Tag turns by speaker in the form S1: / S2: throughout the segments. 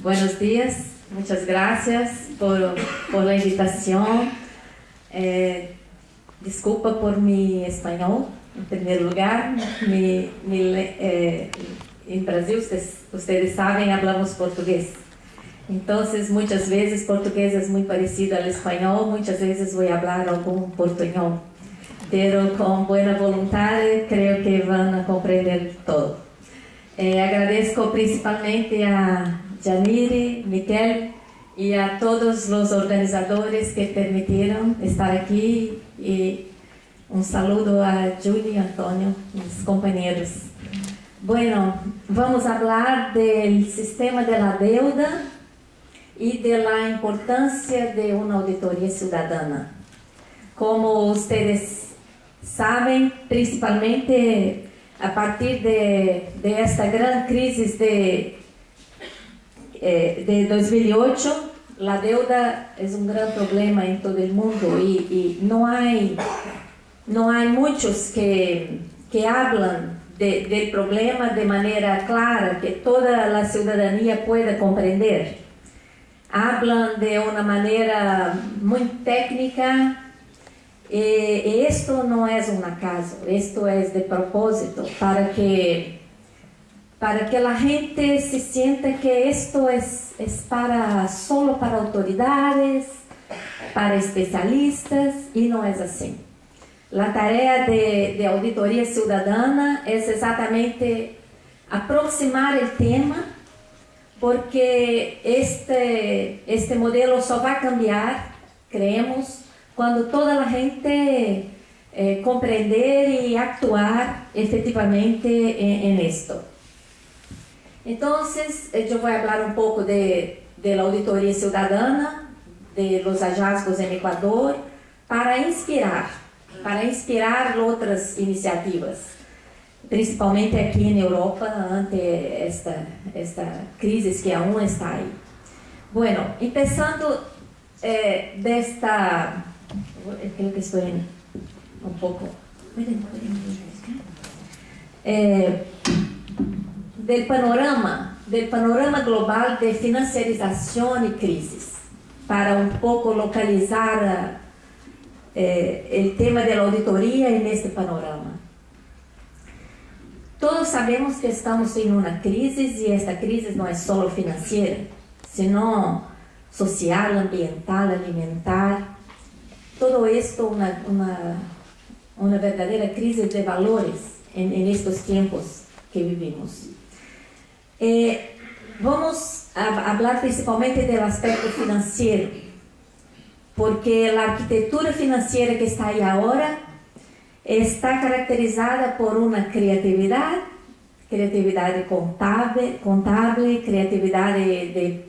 S1: Buenos días, muchas gracias por la invitación. Disculpa por mi español, en primer lugar. En Brasil, ustedes saben, hablamos portugués. Entonces, muchas veces portugués es muy parecido al español, muchas veces voy a hablar algún portuñol. Pero con buena voluntad creo que van a comprender todo. Agradezco principalmente a Janire, Miquel y a todos los organizadores que permitieron estar aquí, y un saludo a Julie y Antonio, mis compañeros. Bueno, vamos a hablar del sistema de la deuda y de la importancia de una auditoría ciudadana. Como ustedes saben, principalmente a partir de esta gran crisis de 2008, la deuda es un gran problema en todo el mundo y no hay muchos que hablan del problema de manera clara, que toda la ciudadanía pueda comprender. Hablan de una manera muy técnica. Esto no es un acaso, esto es de propósito, para que la gente se sienta que esto es solo para autoridades, para especialistas, y no es así. La tarea de auditoría ciudadana es exactamente aproximar el tema, porque este modelo só va a cambiar, creemos, cuando toda la gente comprender y actuar efectivamente en esto. Entonces, yo voy a hablar un poco de la auditoría ciudadana, de los hallazgos en Ecuador, para inspirar otras iniciativas, principalmente aquí en Europa, ante esta crisis que aún está ahí. Bueno, empezando creo que estoy un poco del panorama global de financiarización y crisis, para un poco localizar el tema de la auditoría en este panorama. Todos sabemos que estamos en una crisis, y esta crisis no es solo financiera, sino social, ambiental, alimentar. Todo esto una verdadera crisis de valores en estos tiempos que vivimos. Vamos a hablar principalmente del aspecto financiero, porque la arquitectura financiera que está ahí ahora está caracterizada por una creatividad contable, creatividad de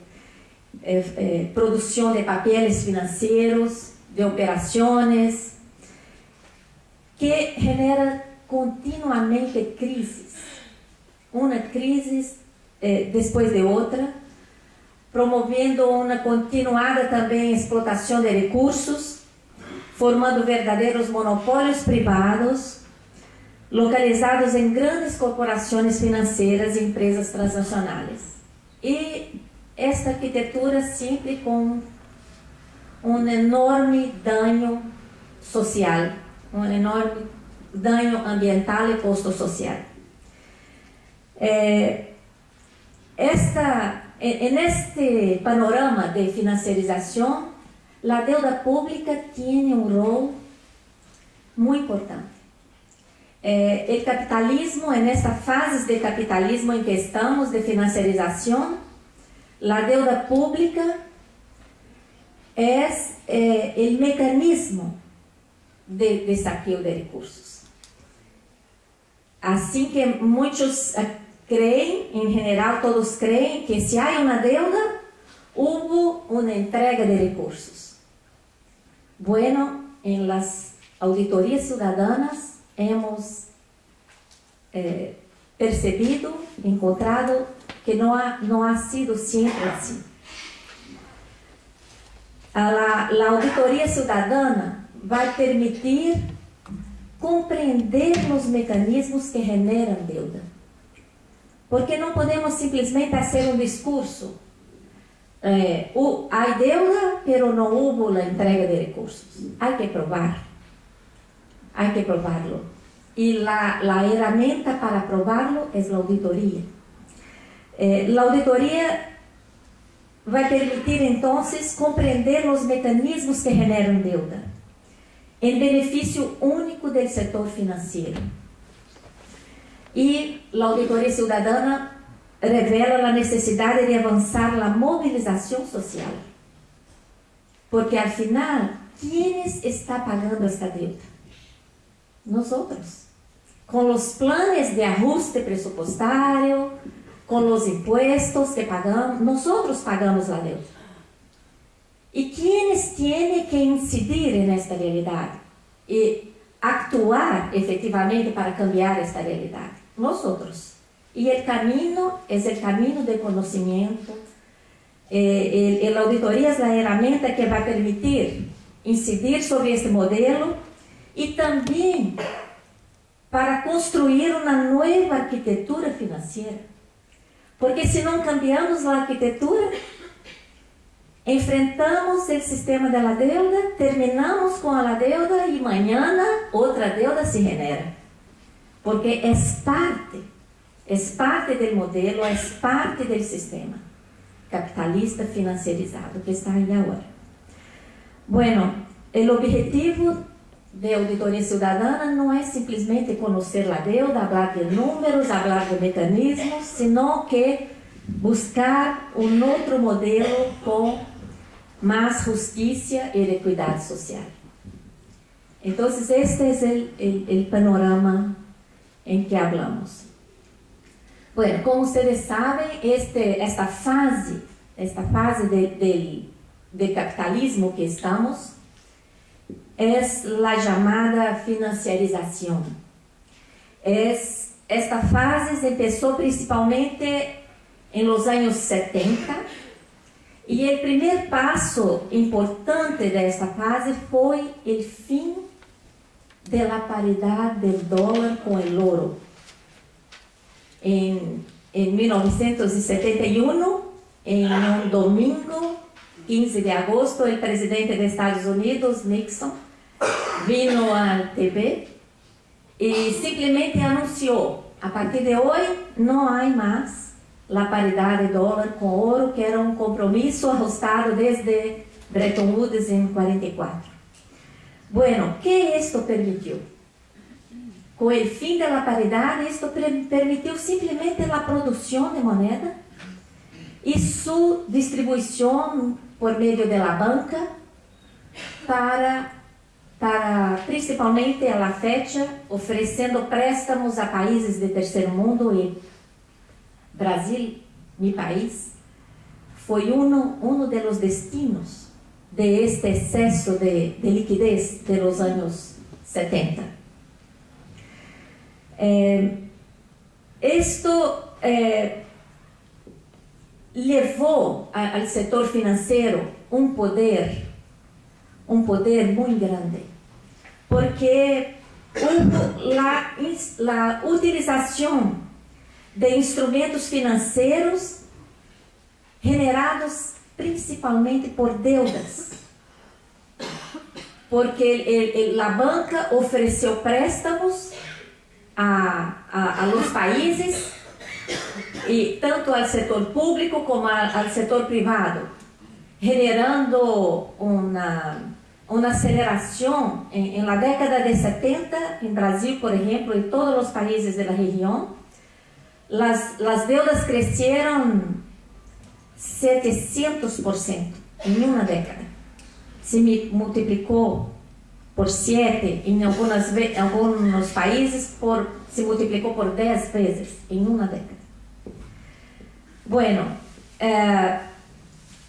S1: producción de papeles financieros, de operaciones, que genera continuamente crisis, una crisis después de otra, promoviendo una continuada también explotación de recursos, formando verdadeiros monopólios privados, localizados en grandes corporaciones financieras y empresas transnacionales. Y esta arquitectura siempre con un enorme daño social, un enorme daño ambiental y costo social. En este panorama de financiarización, la deuda pública tiene un rol muy importante. El capitalismo, en esta fase de capitalismo en que estamos, de financiarización, la deuda pública es el mecanismo de saqueo de recursos. Así que muchos creen, en general todos creen, que si hay una deuda, hubo una entrega de recursos. Bueno, en las auditorías ciudadanas hemos percebido, encontrado que no ha sido siempre así. La auditoría ciudadana va a permitir compreender los mecanismos que generan deuda. Porque no podemos simplesmente hacer un discurso hay deuda, pero no hubo la entrega de recursos. Hay que probar. Hay que probarlo. Y la herramienta para probarlo es la auditoría. La auditoría vai permitir entonces comprender los mecanismos que generan deuda en beneficio único del sector financiero. Y la auditoría ciudadana revela la necesidad de avanzar la movilización social. Porque al final, ¿quién está pagando esta deuda? Nosotros. Con los planes de ajuste presupuestario, con los impuestos que pagamos, nosotros pagamos la deuda. ¿Y quiénes tienen que incidir en esta realidad y actuar efectivamente para cambiar esta realidad? Nosotros. Y el camino es el camino de conocimiento. La auditoría es la herramienta que va a permitir incidir sobre este modelo y también para construir una nueva arquitectura financiera. Porque si no cambiamos la arquitectura, enfrentamos el sistema de la deuda, terminamos con la deuda y mañana otra deuda se genera. Porque es parte del modelo, es parte del sistema capitalista financierizado que está ahí ahora. Bueno, el objetivo de auditoría ciudadana no es simplesmente conocer la deuda, hablar de números, hablar de mecanismos, sino que buscar un otro modelo con más justicia y equidad social. Entonces, este es el panorama en que hablamos. Bueno, como ustedes saben, esta fase del capitalismo que estamos es la llamada financiarización. Esta fase empezó principalmente en los años 70 y el primer paso importante de esta fase fue el fin de la paridad del dólar con el oro. En 1971, en un domingo, 15 de agosto, el presidente de Estados Unidos, Nixon, vino al TV y simplemente anunció: a partir de hoy no hay más la paridad de dólar con oro, que era un compromiso ajustado desde Bretton Woods en 44. Bueno, ¿qué esto permitió? Con el fin de la paridad, esto permitió simplemente la producción de moneda y su distribución por medio de la banca para principalmente a la fecha, ofreciendo préstamos a países de terceiro mundo, y Brasil, mi país, fue uno de los destinos de este exceso de liquidez de los años 70. Esto llevó al sector financiero un poder muy grande, porque hubo la utilización de instrumentos financieros generados principalmente por deudas, porque la banca ofreció préstamos a los países, y tanto al sector público como al sector privado, generando una aceleración. En la década de 70, en Brasil, por ejemplo, y todos los países de la región, las deudas crecieron 700% en una década. Se multiplicó por 7, en algunos países se multiplicó por 10 veces en una década. Bueno,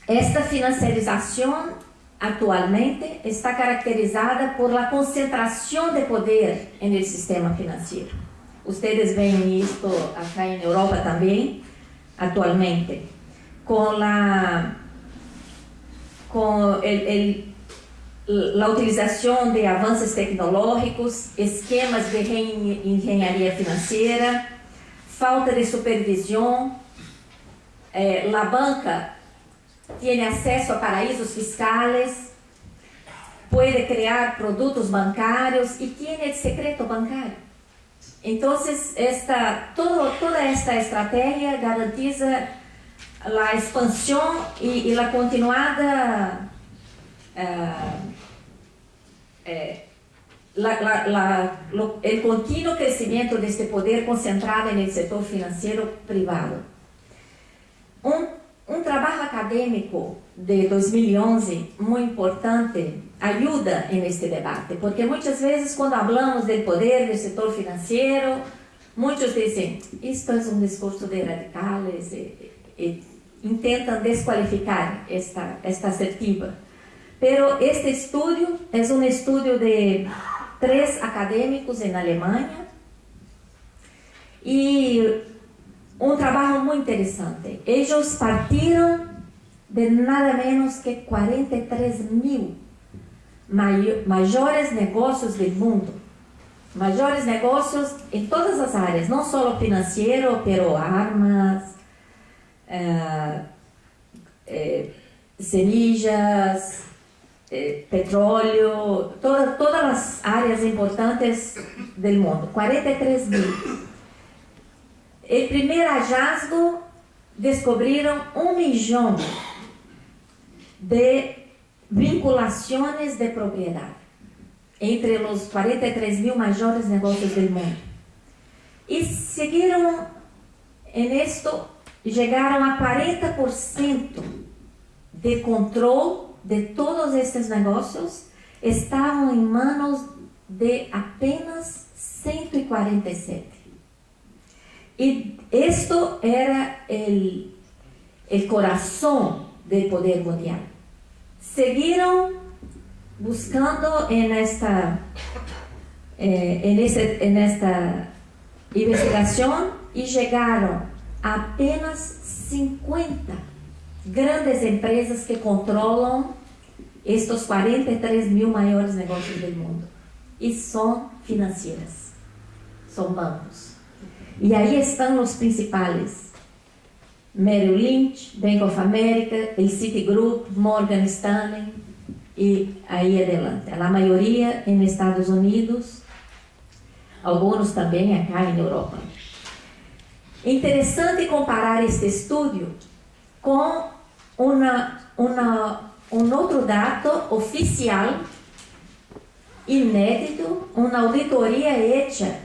S1: esta financiarización actualmente está caracterizada por la concentración de poder en el sistema financiero. Ustedes ven esto acá en Europa también, actualmente, con la utilización de avances tecnológicos, esquemas de reengenharia financiera, falta de supervisión. La banca tiene acceso a paraísos fiscales, puede crear productos bancarios y tiene el secreto bancario. Entonces, toda esta estrategia garantiza la expansión y la continuada el continuo crecimiento de este poder concentrado en el sector financiero privado. Un trabajo académico de 2011 muy importante ayuda en este debate, porque muchas veces cuando hablamos del poder del sector financiero, muchos dicen, esto es un discurso de radicales, intentan descualificar esta asertiva. Pero este estudio es un estudio de 3 académicos en Alemania y un trabajo muy interesante. Ellos partieron de nada menos que 43.000 mayores negocios del mundo. Mayores negocios en todas las áreas, no solo financiero, pero armas, semillas, petróleo, todas las áreas importantes del mundo. 43.000. El primer hallazgo descubrieron 1 millón de vinculaciones de propiedad entre los 43.000 mayores negocios del mundo. Y siguieron en esto, llegaron a 40% de control de todos estos negocios, estaban en manos de apenas 147. Y esto era el corazón del poder mundial. Siguieron buscando en esta investigación y llegaron a apenas 50 grandes empresas que controlan estos 43.000 mayores negocios del mundo. Y son financieras, son bancos. Y ahí están los principales: Merrill Lynch, Bank of America, el Citigroup, Morgan Stanley y ahí adelante. La mayoría en Estados Unidos, algunos también acá en Europa. Interesante comparar este estudio con un otro dato oficial, inédito, una auditoría hecha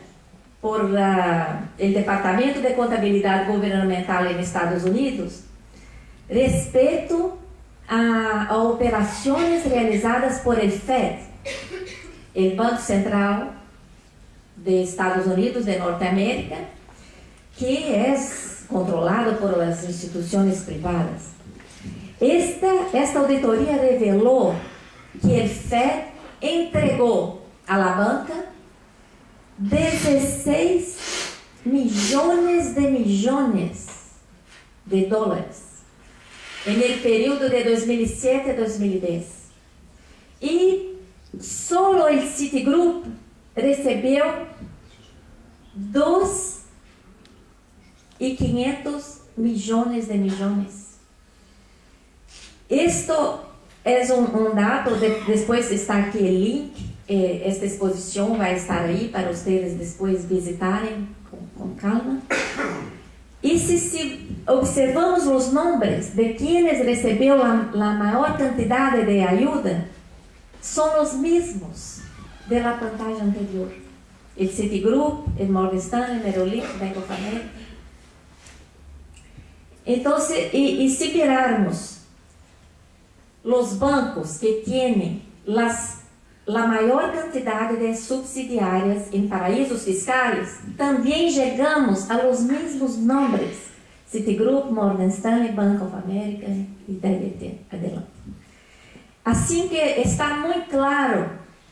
S1: por el Departamento de Contabilidad Gubernamental en Estados Unidos respecto a operaciones realizadas por el Fed, el Banco Central de Estados Unidos de Norteamérica, que es controlado por las instituciones privadas. Esta auditoría reveló que el Fed entregó a la banca 16 millones de dólares en el periodo de 2007 a 2010. Y solo el Citigroup recibió 2.500 millones. Esto es un dato, después está aquí el link, esta exposición va a estar ahí para ustedes después visitarem con calma. Y si observamos los nombres de quienes recibió la mayor cantidad de ayuda, son los mismos de la pantalla anterior: el Citigroup, el Morgan Stanley, Merrill Lynch, Bank of America. Entonces, y si mirarmos los bancos que tienen la mayor cantidad de subsidiarias en paraísos fiscales, también llegamos a los mismos nombres: Citigroup, Morgan Stanley, Bank of America y de adelante. Así que está muy claro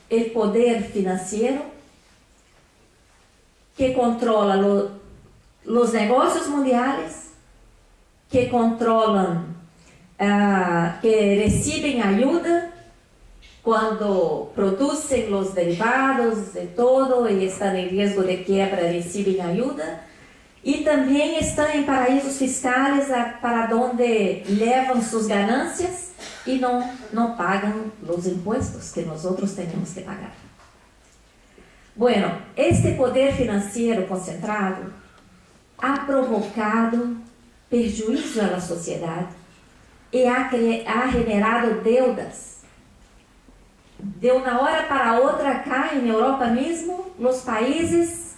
S1: el poder financiero que controla los negocios mundiales, que controlan, que reciben ayuda cuando producen los derivados de todo y están en riesgo de quiebra, reciben ayuda, E também estão em paraísos fiscais para onde levam suas ganâncias e não pagam os impostos que nós outros temos que pagar. Bueno, este poder financeiro concentrado ha provocado prejuízo à sociedade e ha generado deudas. De uma hora para outra, cá em Europa mesmo, os países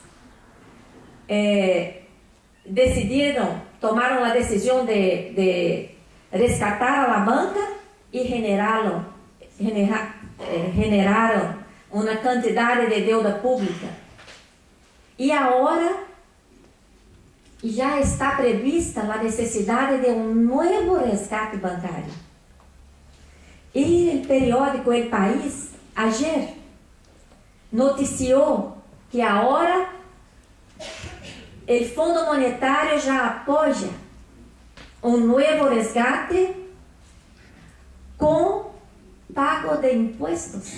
S1: tomaram a decisão de rescatar a banca e generaram uma quantidade de deuda pública. E agora já está prevista a necessidade de um novo resgate bancário. E o periódico El País, ayer, noticiou que agora o Fundo Monetário já apoia um novo resgate com pago de impostos.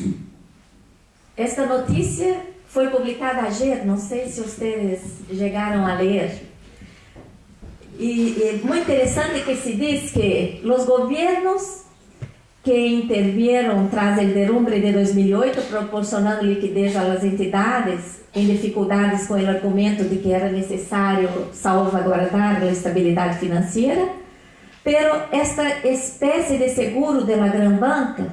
S1: Esta notícia foi publicada ayer, não sei se vocês chegaram a ler. E é muito interessante que se diz que os governos que intervieron tras o derrumbe de 2008, proporcionando liquidez às entidades em dificuldades com o argumento de que era necessário salvaguardar a estabilidade financeira, pero esta espécie de seguro de la gran banca,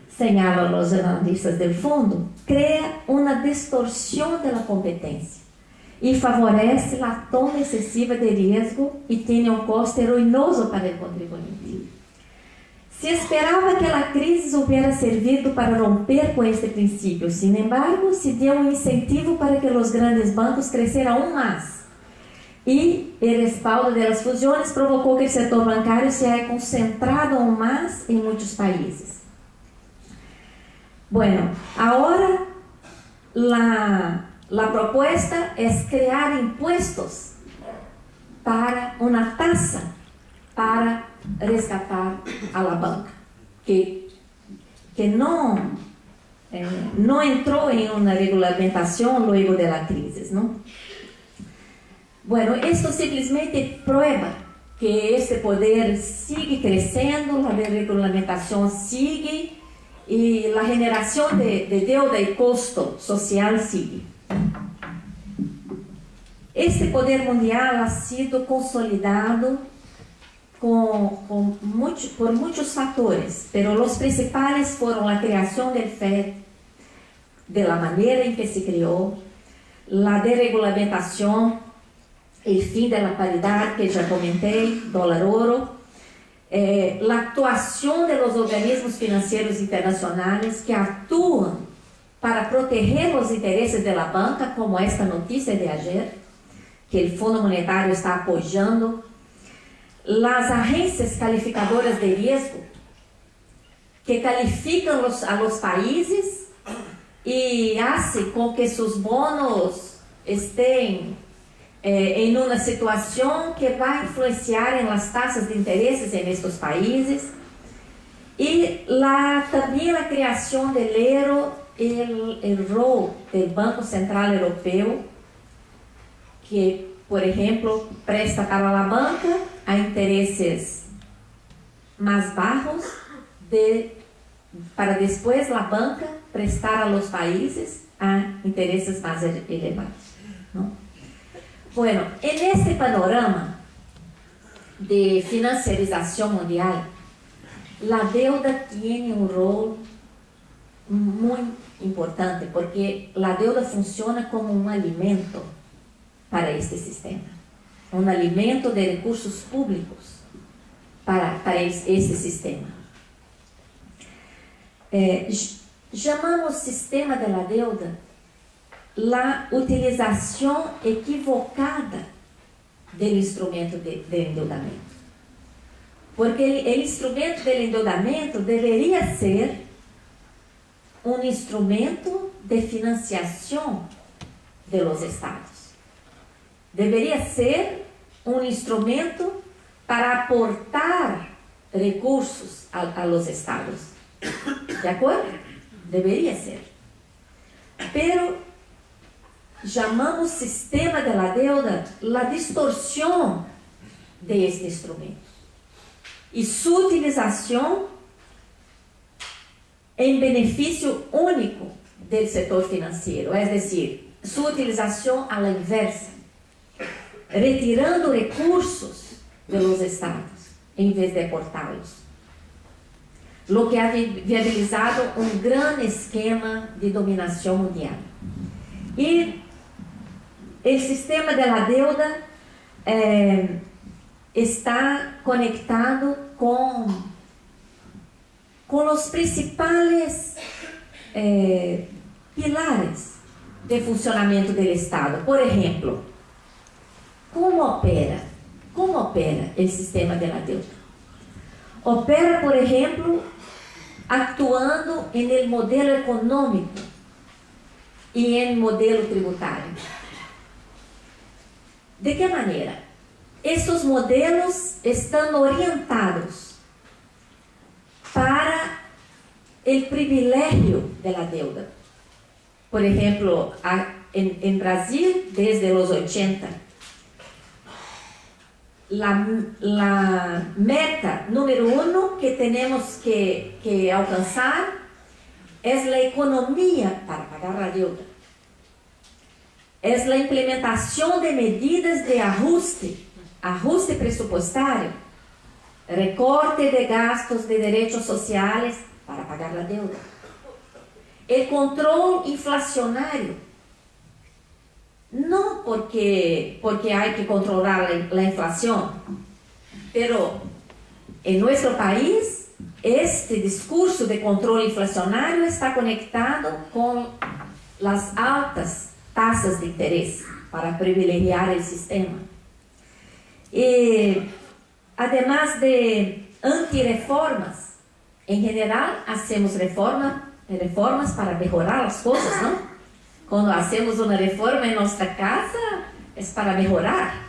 S1: señalan os analistas do fundo, cria uma distorção da competência e favorece a toma excessiva de risco e tem um custo ruinoso para o contribuinte. Se esperava que a crise hubiera servido para romper com este princípio, sin embargo, se deu um incentivo para que os grandes bancos cresceram aún mais. E o respaldo das fusões provocou que o setor bancário se haya concentrado aún mais em muitos países. Bueno, agora la propuesta es crear impuestos para una tasa para resgatar a la banca, que não entrou em uma regulamentação luego de la crisis, ¿no? Bueno, esto simplesmente prueba que este poder sigue crescendo, a regulamentação sigue e a generação de deuda e custo social sigue. Este poder mundial ha sido consolidado por muitos fatores, pero os principais foram a criação do FED, de la maneira em que se criou, a desregulamentação, o fim da paridade que já comentei, dólar-ouro, a atuação dos organismos financeiros internacionais que atuam para proteger os interesses da banca, como esta notícia de ayer, que o Fundo Monetário está apoiando, as agências calificadoras de risco, que calificam a los países e fazem com que seus bônus estejam em uma situação que vai influenciar nas taxas de interesses em estes países, e também a criação do euro e o rol do Banco Central Europeu, que, por exemplo, presta para a banca a interesses mais baixos para depois a banca prestar a los países a interesses mais elevados, ¿no? Bueno, en este panorama de financiarização mundial, a deuda tem um rol muito importante, porque a deuda funciona como um alimento para este sistema, um alimento de recursos públicos para este sistema. Chamamos sistema de la deuda a utilização equivocada do instrumento de endeudamento, porque o instrumento de endeudamento deveria ser um instrumento de financiação de los estados. Deveria ser um instrumento para aportar recursos a los estados. ¿De acuerdo? Deveria ser. Pero chamamos sistema de la deuda la distorsión de este instrumento e sua utilização em benefício único do setor financeiro, é decir, sua utilização à la inversa, retirando recursos de los estados em vez de aportá-los, lo que ha viabilizado um grande esquema de dominação mundial. E o sistema de la deuda está conectado com os principais pilares de funcionamento do Estado. Por exemplo, como opera o sistema de la deuda? Opera, por exemplo, actuando no modelo econômico e no modelo tributário. De que maneira? Esses modelos estão orientados para o privilégio da deuda. Por exemplo, em Brasil, desde os 80, a meta número 1 que temos que alcançar é a economia para pagar a deuda. É a implementação de medidas de ajuste presupuestário, recorte de gastos de direitos sociais para pagar a deuda, o controle inflacionário, não porque há que controlar a inflação, pero em nosso país este discurso de controle inflacionário está conectado com as altas taxas de interesse para privilegiar o sistema. E, además de anti-reformas, em geral, hacemos reformas para melhorar as coisas, não? Quando hacemos uma reforma em nossa casa, é para melhorar.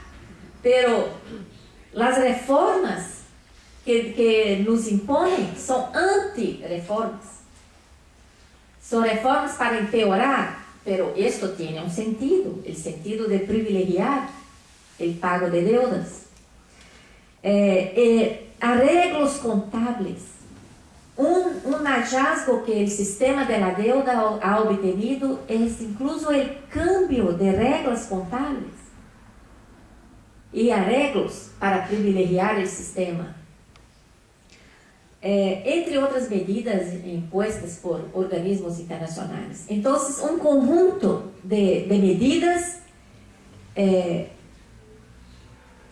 S1: Pero as reformas que nos impõem são anti-reformas. São reformas para empeorar, pero isto tem um sentido, o sentido de privilegiar o pago de deudas. Arreglos contábeis. Um hallazgo que o sistema de la deuda ha obtenido é incluso o cambio de regras contábeis e arreglos para privilegiar o sistema. Entre outras medidas impostas por organismos internacionais. Então, um conjunto de medidas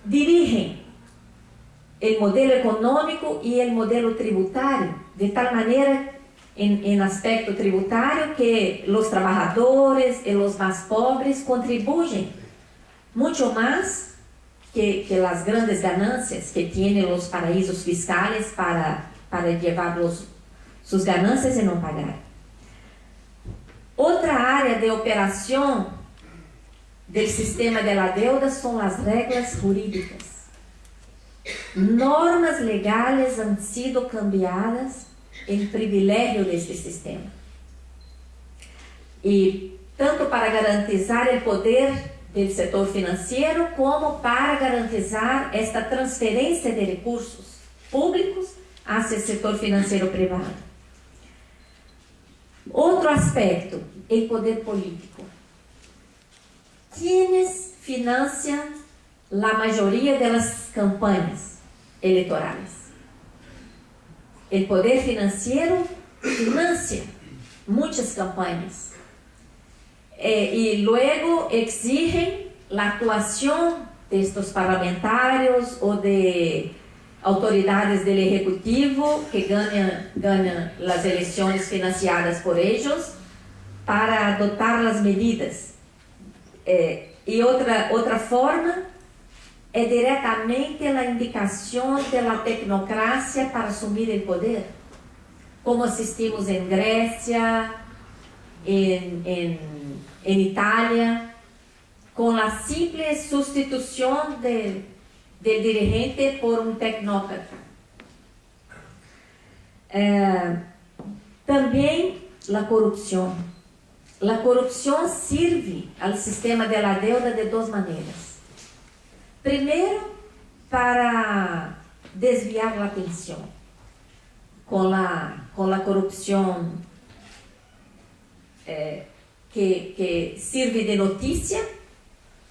S1: dirigem o modelo econômico e o modelo tributário, de tal maneira, em aspecto tributário, que os trabalhadores e os mais pobres contribuem muito mais que as grandes ganancias que têm os paraísos fiscais para levar suas ganancias e não pagar. Outra área de operação do sistema de la deuda são as regras jurídicas. Normas legais han sido cambiadas em privilégio deste sistema. E tanto para garantizar o poder do setor financeiro, como para garantizar esta transferência de recursos públicos hacia o setor financeiro privado. Outro aspecto, o poder político. Quienes financiam a maioria das campanhas eleitorais? O poder financeiro financia muitas campanhas e luego exigem a atuação destes parlamentares ou de autoridades do Executivo que ganham as eleições financiadas por eles para adotar as medidas. E outra forma é diretamente a indicação da tecnocracia para assumir o poder, como assistimos em Grécia, em Itália, com a simples substituição do dirigente por um tecnócrata. Também a corrupção. la corrupción sirve al sistema de la deuda de dos maneras. Primero, para desviar la atención. Con la corrupción que sirve de noticia,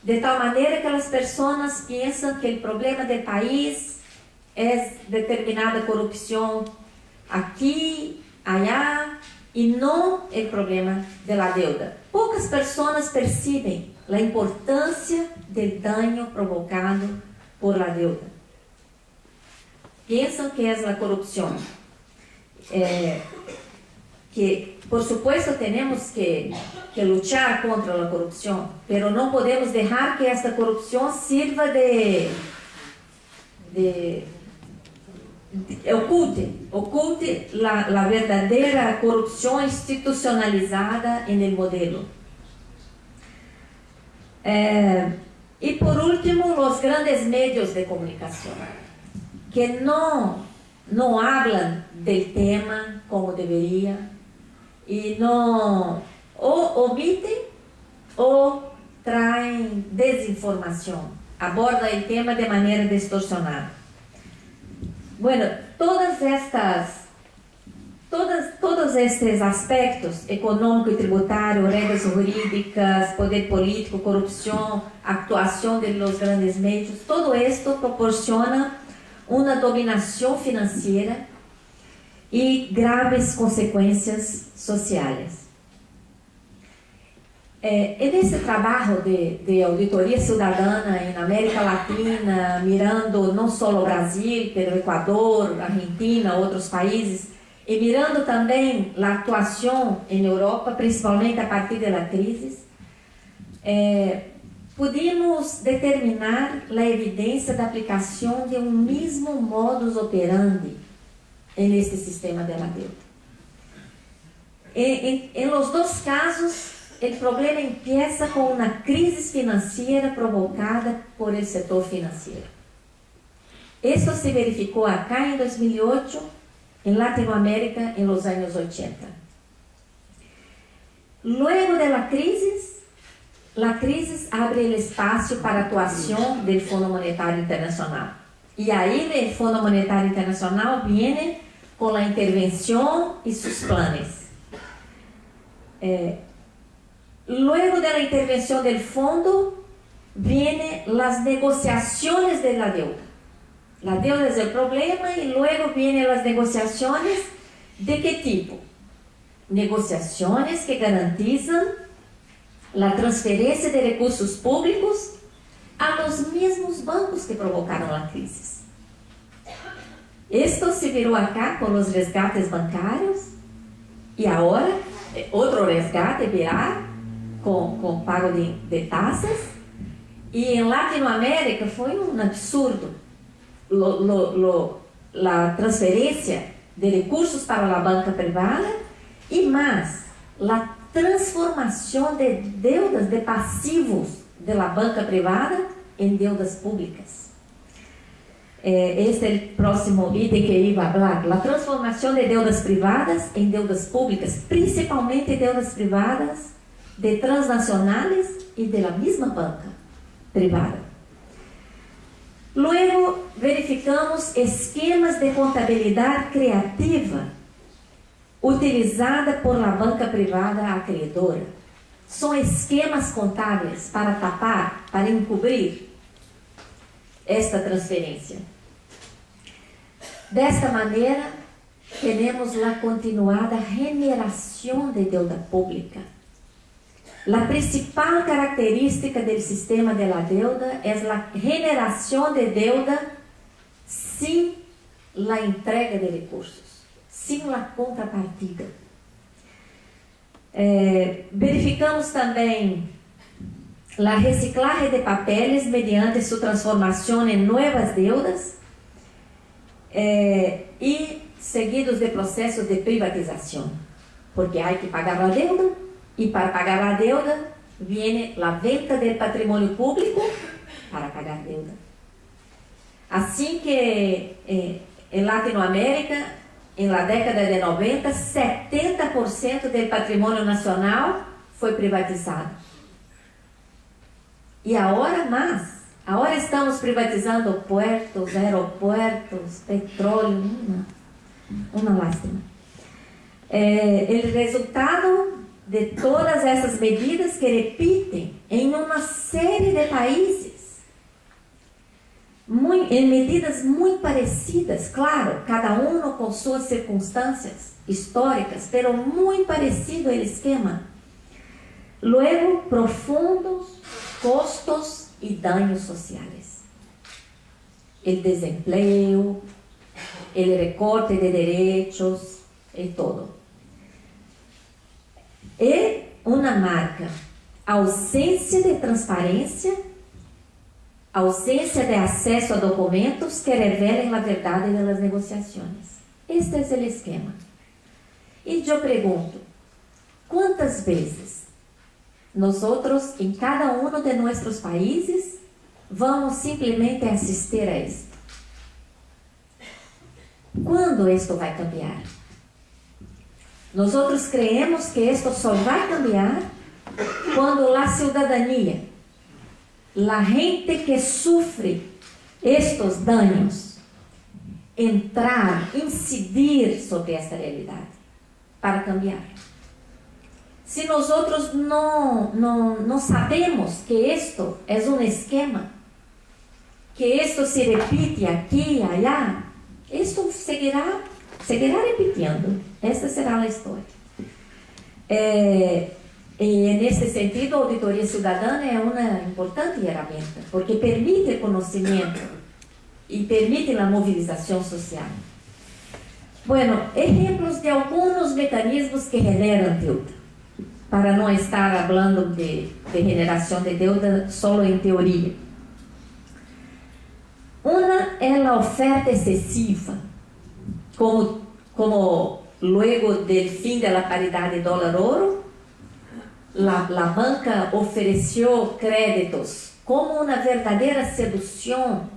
S1: de tal manera que las personas piensan que el problema del país es determinada corrupción aquí, allá, y no el problema de la deuda. Pocas personas perciben la importancia del daño provocado por la deuda. Piensan que es la corrupción. Que por supuesto tenemos que luchar contra la corrupción, pero no podemos dejar que esta corrupción sirva oculte la verdadera corrupción institucionalizada en el modelo. Y por último, los grandes medios de comunicación, que no hablan del tema como debería, y no omiten o traen desinformación, abordan el tema de manera distorsionada. Bueno, todos estes aspectos, econômico e tributário, regras jurídicas, poder político, corrupção, actuação de los grandes meios, todo esto proporciona uma dominação financeira e graves consequências sociais. Nesse trabalho de auditoria cidadana na América Latina, mirando não só o Brasil, mas o Equador, Argentina, outros países, e mirando também a atuação em Europa, principalmente a partir da crise, pudimos determinar a evidência da aplicação de um mesmo modus operandi neste sistema de la deuda. Em los dois casos, o problema empieza com uma crise financeira provocada por el setor financeiro. Esto se verificou acá em 2008, em Latinoamérica, em los anos 80. Luego de la crisis abre el espaço para a atuação do Fundo Monetário Internacional. E aí, o Fundo Monetário Internacional vem com a intervenção e seus planos. Luego de la intervención del fondo, vienen las negociaciones de la deuda. La deuda es el problema y luego vienen las negociaciones. ¿De qué tipo? Negociaciones que garantizan la transferencia de recursos públicos a los mismos bancos que provocaron la crisis. Esto se viró acá con los resgates bancarios y ahora otro resgate virá com pago de taxas, e em Latinoamérica foi um absurdo a transferência de recursos para a banca privada e mais a transformação de deudas, de passivos da banca privada em deudas públicas. Este é o próximo item que eu ia falar, a transformação de deudas privadas em deudas públicas, principalmente deudas privadas de transnacionales y de la misma banca privada. Luego verificamos esquemas de contabilidade criativa utilizada por la banca privada acreedora. São esquemas contábeis para tapar, para encobrir esta transferência. Desta maneira, temos a continuada generação de deuda pública. La principal característica del sistema de la deuda es la generación de deuda sin la entrega de recursos, sin la contrapartida. Verificamos também la reciclaje de papeles mediante su transformación en nuevas deudas y seguidos de procesos de privatización, porque hay que pagar la deuda. E para pagar a deuda, vem a venda do patrimônio público para pagar a deuda. Assim que em Latinoamérica, em la década de 90, 70% do patrimônio nacional foi privatizado. E agora estamos privatizando puertos, aeroportos, petróleo, uma lástima. O resultado de todas essas medidas que repetem em uma série de países, em medidas muito parecidas, claro, cada um com suas circunstâncias históricas, pero muito parecido o esquema. Luego, profundos custos e danos sociais. O desemprego, o recorte de direitos e todo. E uma marca, ausência de transparência, ausência de acesso a documentos que revelem a verdade das negociações. Este é o esquema. E eu pergunto, quantas vezes nós, em cada um de nossos países, vamos simplesmente assistir a isto? Quando isto vai cambiar? Nós creemos que isto só vai cambiar quando a cidadania, a gente que sofre estes danos, entrar, incidir sobre esta realidade para cambiar. Se nós não sabemos que isto é um esquema, que isto se repite aqui e allá, isto seguirá repetindo. Esta será a história. E nesse sentido, a auditoria cidadã é uma importante ferramenta, porque permite conhecimento e permite a mobilização social. Bueno, exemplos de alguns mecanismos que generam deuda, para não estar falando de generação de deuda só em teoria. Uma é a oferta excessiva, como luego do fim da paridade dólar-ouro, a banca ofereceu créditos como uma verdadeira sedução.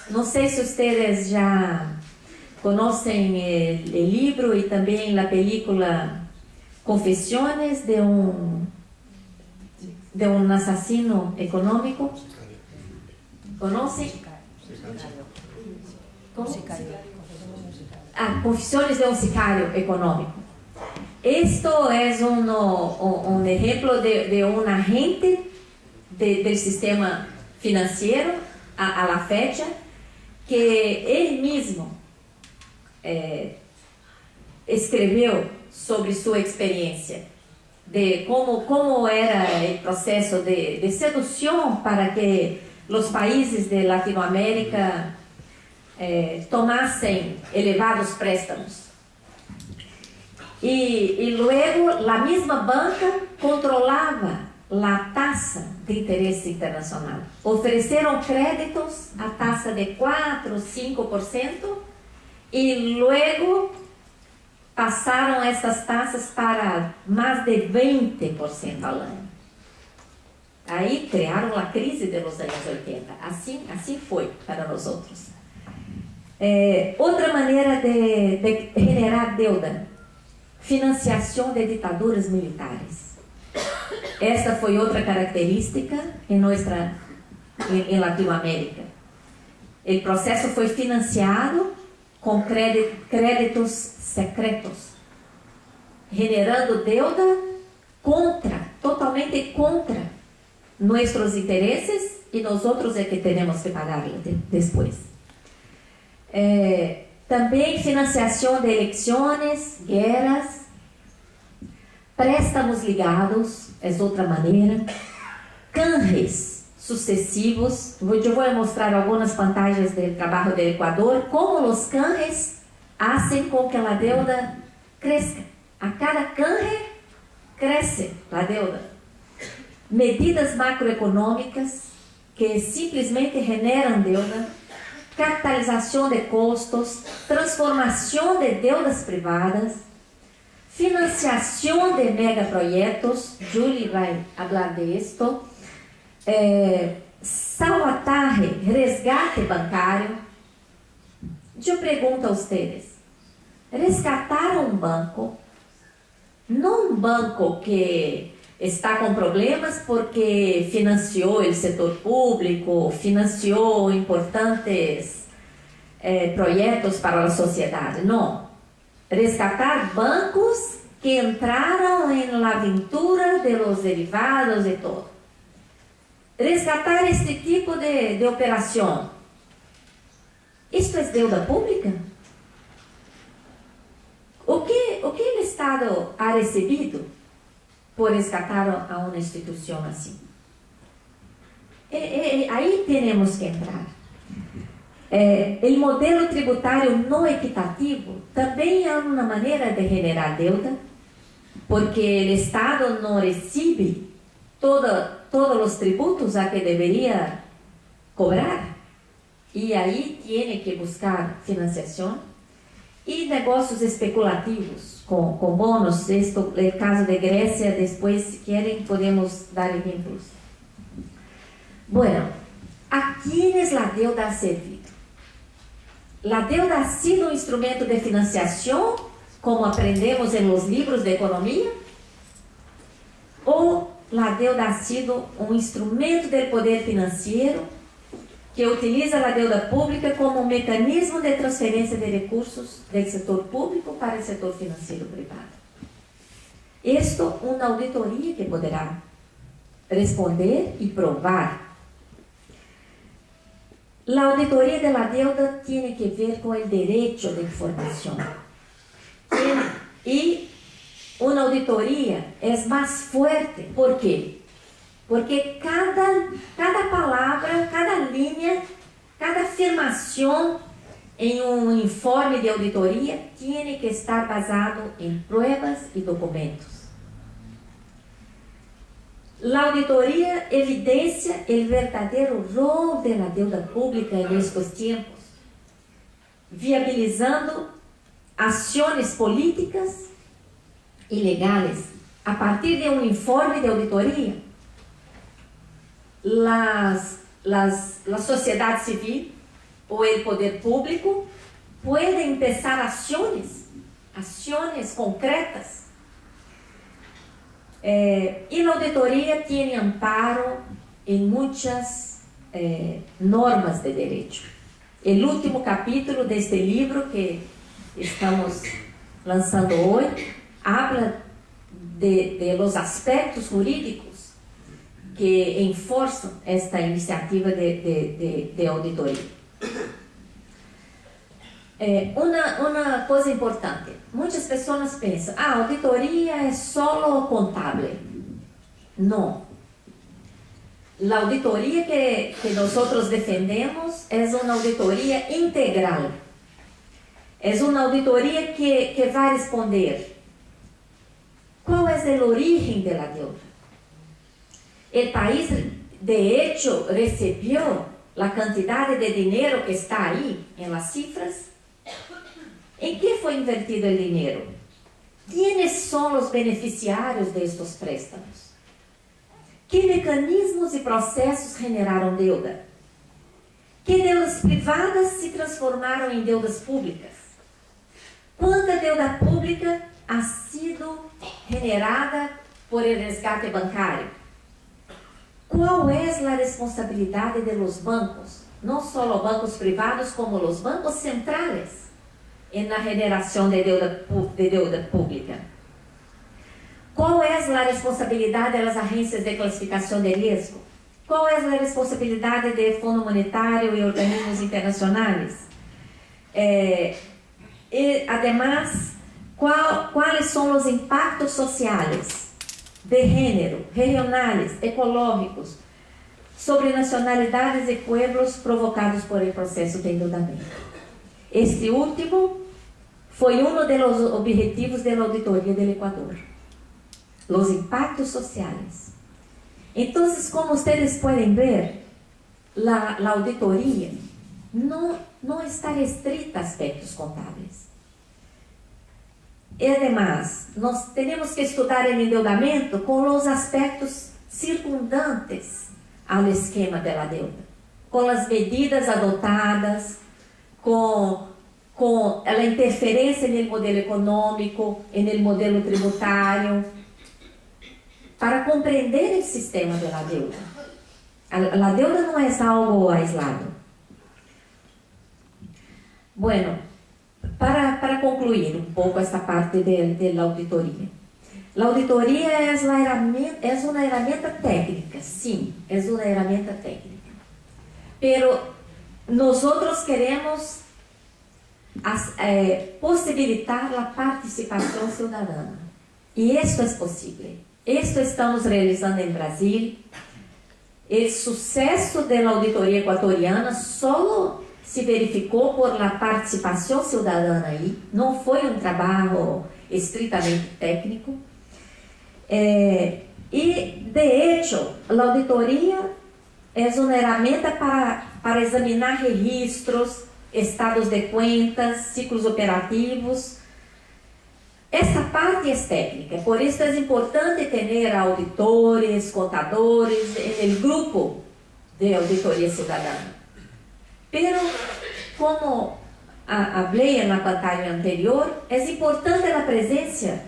S1: Não sei se vocês já conhecem o livro e também a película Confissões de um assassino econômico. Conhecem? Confissões de um sicário econômico. Esto é um exemplo de um agente do sistema financeiro a la fecha, que ele mesmo escreveu sobre sua experiência, de como era o processo de sedução para que os países de Latinoamérica tomassem elevados préstamos. E luego, a mesma banca controlava a taxa de interesse internacional. Ofereceram créditos a taxa de 4, 5%, e luego passaram essas taxas para mais de 20% ao ano. Aí criaram a crise dos anos 80. Assim foi para nós outros. Outra maneira de generar deuda: financiação de ditaduras militares. Esta foi outra característica em Latinoamérica. O processo foi financiado com créditos secretos, generando deuda totalmente contra nossos interesses, e nós outros é que temos que pagar depois. Também financiação de eleições, guerras, préstamos ligados, é outra maneira, canjes sucessivos. Eu vou mostrar algumas pantagens do trabalho do Equador, como os canjes fazem com que a deuda cresça. A cada canje cresce a deuda. Medidas macroeconômicas que simplesmente generam deuda, capitalização de custos, transformação de deudas privadas, financiação de megaprojetos. Julie vai falar de isto. Salvataje, resgate bancário. Eu pergunto a vocês: resgataram um banco, não um banco que está com problemas porque financiou o setor público, financiou importantes projetos para a sociedade. Não. Resgatar bancos que entraram na aventura de los derivados e todo. Resgatar este tipo de operação. Isto é deuda pública? O que o Estado ha recebido por resgatar a uma instituição assim? Aí temos que entrar. O modelo tributário não equitativo também é uma maneira de generar deuda, porque o Estado não recebe todos os tributos a que deveria cobrar, e aí tem que buscar financiação. E negócios especulativos com bônus, este é o caso de Grécia, depois, se querem, podemos dar exemplos. Bueno, a quienes la deuda ha servido? La deuda ha sido um instrumento de financiação, como aprendemos em los livros de economia? Ou la deuda ha sido um instrumento do poder financeiro que utiliza a deuda pública como um mecanismo de transferência de recursos do setor público para o setor financeiro privado? Isto uma auditoria que poderá responder e provar. A auditoria da deuda tem que ver com o direito de informação. E uma auditoria é mais forte. Por quê? Porque cada palavra, cada linha, cada afirmação em um informe de auditoria tem que estar basado em provas e documentos. A auditoria evidencia o verdadeiro rol da deuda pública nestes tempos, viabilizando ações políticas e legais a partir de um informe de auditoria. La sociedade civil ou o poder público podem empezar ações concretas. E na auditoria tem amparo em muitas normas de direito. O último capítulo deste livro que estamos lançando hoje habla de los aspectos jurídicos que enforçam esta iniciativa de auditoria. Uma coisa importante, muitas pessoas pensam, a auditoria é só contábil. Não. A auditoria que nós defendemos é uma auditoria integral. É uma auditoria que vai responder qual é o origen da deuda. O país, de hecho, recebeu a quantidade de dinheiro que está aí, em las cifras. Em que foi invertido o dinheiro? Quem são os beneficiários destes préstamos? Que mecanismos e processos generaram deuda? Que deudas privadas se transformaram em deudas públicas? Quanta deuda pública ha sido generada por el resgate bancário? Qual é a responsabilidade de los bancos? Não só os bancos privados, como os bancos centrais na generação de deuda pública. Qual é a responsabilidade das agências de classificação de risco? Qual é a responsabilidade do Fundo Monetário e organismos internacionais? E, además, quais são os impactos sociais, de gênero, regionais, ecológicos, sobre nacionalidades e pueblos provocados por el processo de endeudamento? Este último foi um dos objetivos da auditoria do Equador, os impactos sociais. Então, como vocês podem ver, a auditoria não está restrita a aspectos contábeis. E, además, nós temos que estudar o endeudamento com os aspectos circundantes ao esquema da deuda, com as medidas adotadas, com a interferência no modelo econômico e no modelo tributário. para compreender o sistema da deuda. A deuda não é algo aislado. Bueno, para concluir um pouco esta parte da auditoria. A auditoria é uma ferramenta técnica, sim, é uma ferramenta técnica. Pero nós queremos possibilitar a participação cidadã. E isso é possível. Isso estamos realizando em Brasil. O sucesso da auditoria equatoriana só se verificou por la participação cidadã aí. Não foi um trabalho estritamente técnico. E, de hecho, a auditoria é uma ferramenta para examinar registros, estados de contas, ciclos operativos. Esta parte é técnica, por isso é importante ter auditores, contadores no grupo de auditoria cidadã. Pero, como falei na pantalla anterior, é importante a presença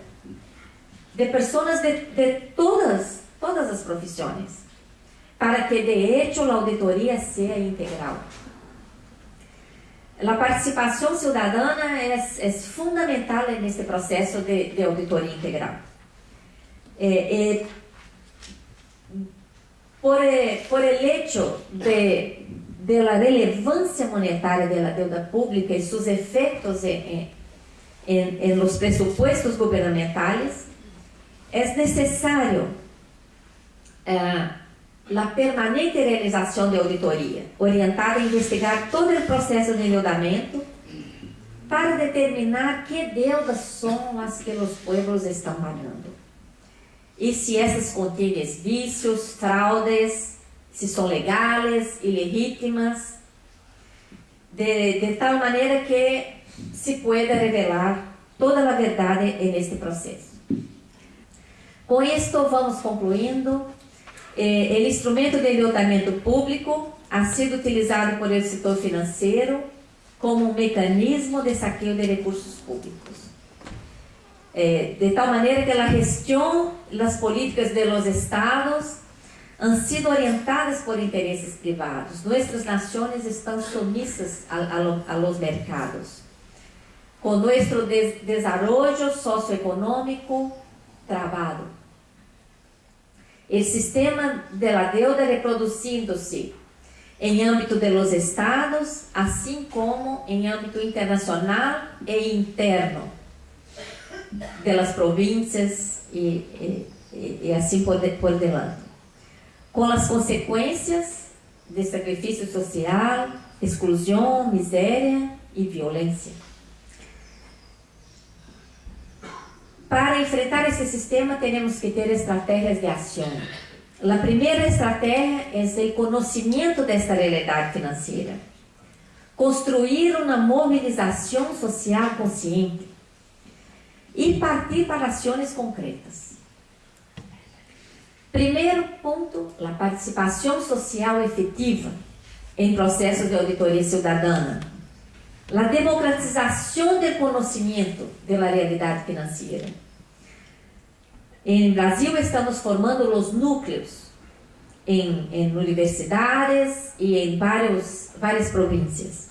S1: de pessoas de todas as profissões, para que de hecho a auditoria seja integral. A participação cidadã é fundamental neste processo de auditoria integral. Por el hecho de la relevância monetária da deuda pública e seus efeitos em los presupuestos gubernamentales, é necessário a permanente realização de auditoria, orientada a investigar todo o processo de endeudamento para determinar que deudas são as que os pueblos estão pagando. E se essas contêm vícios, fraudes, se são legais, ilegítimas, de tal maneira que se pueda revelar toda a verdade neste processo. Com isto, vamos concluindo. O instrumento de endeudamento público ha sido utilizado por el setor financeiro como um mecanismo de saqueo de recursos públicos. De tal maneira que a gestão e as políticas de los estados han sido orientadas por interesses privados. Nuestras naciones estão submissas a los mercados. Com nosso desarrollo socioeconômico travado. O sistema da deuda reproduzindo-se em âmbito de los estados, assim como em âmbito internacional e interno de las províncias e assim por delante. Com as consequências de sacrifício social, exclusão, miséria e violência. Para enfrentar esse sistema, temos que ter estratégias de ação. A primeira estratégia é o conhecimento desta realidade financeira. Construir uma mobilização social consciente e partir para ações concretas. Primeiro ponto, a participação social efetiva em processos de auditoria cidadã. A democratização do conhecimento da realidade financeira. Em Brasil, estamos formando os núcleos em universidades e em várias províncias.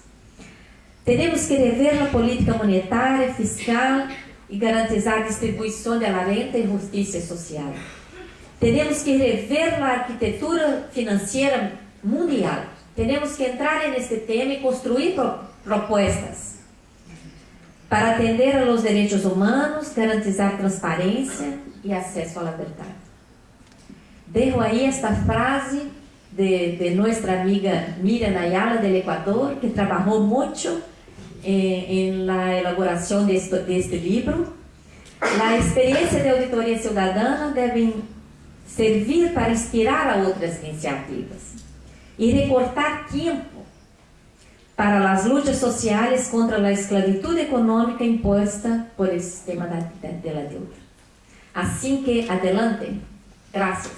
S1: Temos que rever a política monetária, fiscal e garantizar a distribuição da renda e justiça social. Temos que rever a arquitetura financeira mundial. Temos que entrar neste tema e construir propostas para atender aos direitos humanos, garantizar transparência e acesso à verdade. Dejo aí esta frase de nossa amiga Miriam Ayala del Equador, que trabalhou muito em la elaboração deste livro. A experiência de auditoria cidadã deve servir para inspirar a outras iniciativas e recortar tempo para as lutas sociais contra a esclavitud econômica imposta por el sistema da deuda. Assim que, adelante. Gracias.